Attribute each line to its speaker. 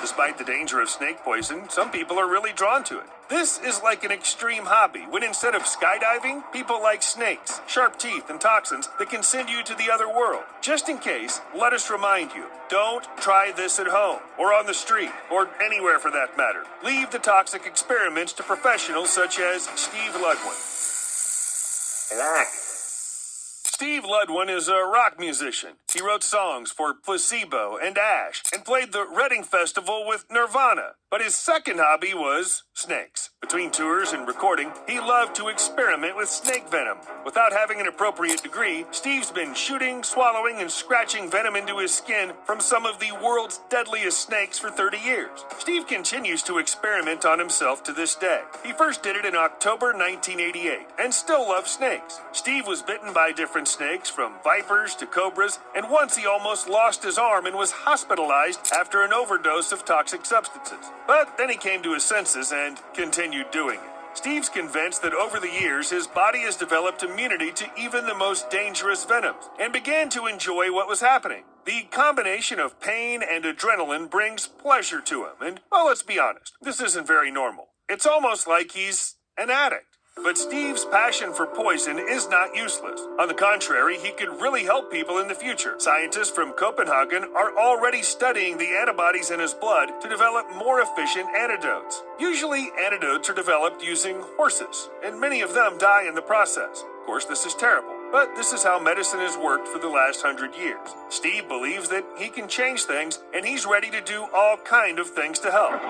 Speaker 1: Despite the danger of snake poison, some people are really drawn to it. This is like an extreme hobby, when instead of skydiving, people like snakes, sharp teeth, and toxins that can send you to the other world. Just in case, let us remind you, don't try this at home, or on the street, or anywhere for that matter. Leave the toxic experiments to professionals such as Steve Ludwin.
Speaker 2: Relax.
Speaker 1: Steve Ludwin is a rock musician. He wrote songs for Placebo and Ash, and played the Reading Festival with Nirvana. But his second hobby was snakes. Between tours and recording, he loved to experiment with snake venom. Without having an appropriate degree, Steve's been shooting, swallowing, and scratching venom into his skin from some of the world's deadliest snakes for 30 years. Steve continues to experiment on himself to this day. He first did it in October 1988, and still loves snakes. Steve was bitten by different snakes, from vipers to cobras, and once he almost lost his arm and was hospitalized after an overdose of toxic substances. But then he came to his senses and continued doing it. Steve's convinced that over the years, his body has developed immunity to even the most dangerous venoms, and began to enjoy what was happening. The combination of pain and adrenaline brings pleasure to him, and, well, let's be honest, this isn't very normal. It's almost like he's an addict. But Steve's passion for poison is not useless. On the contrary, he could really help people in the future. Scientists from Copenhagen are already studying the antibodies in his blood to develop more efficient antidotes. Usually, antidotes are developed using horses, and many of them die in the process. Of course, this is terrible, but this is how medicine has worked for the last 100 years. Steve believes that he can change things, and he's ready to do all kind of things to help.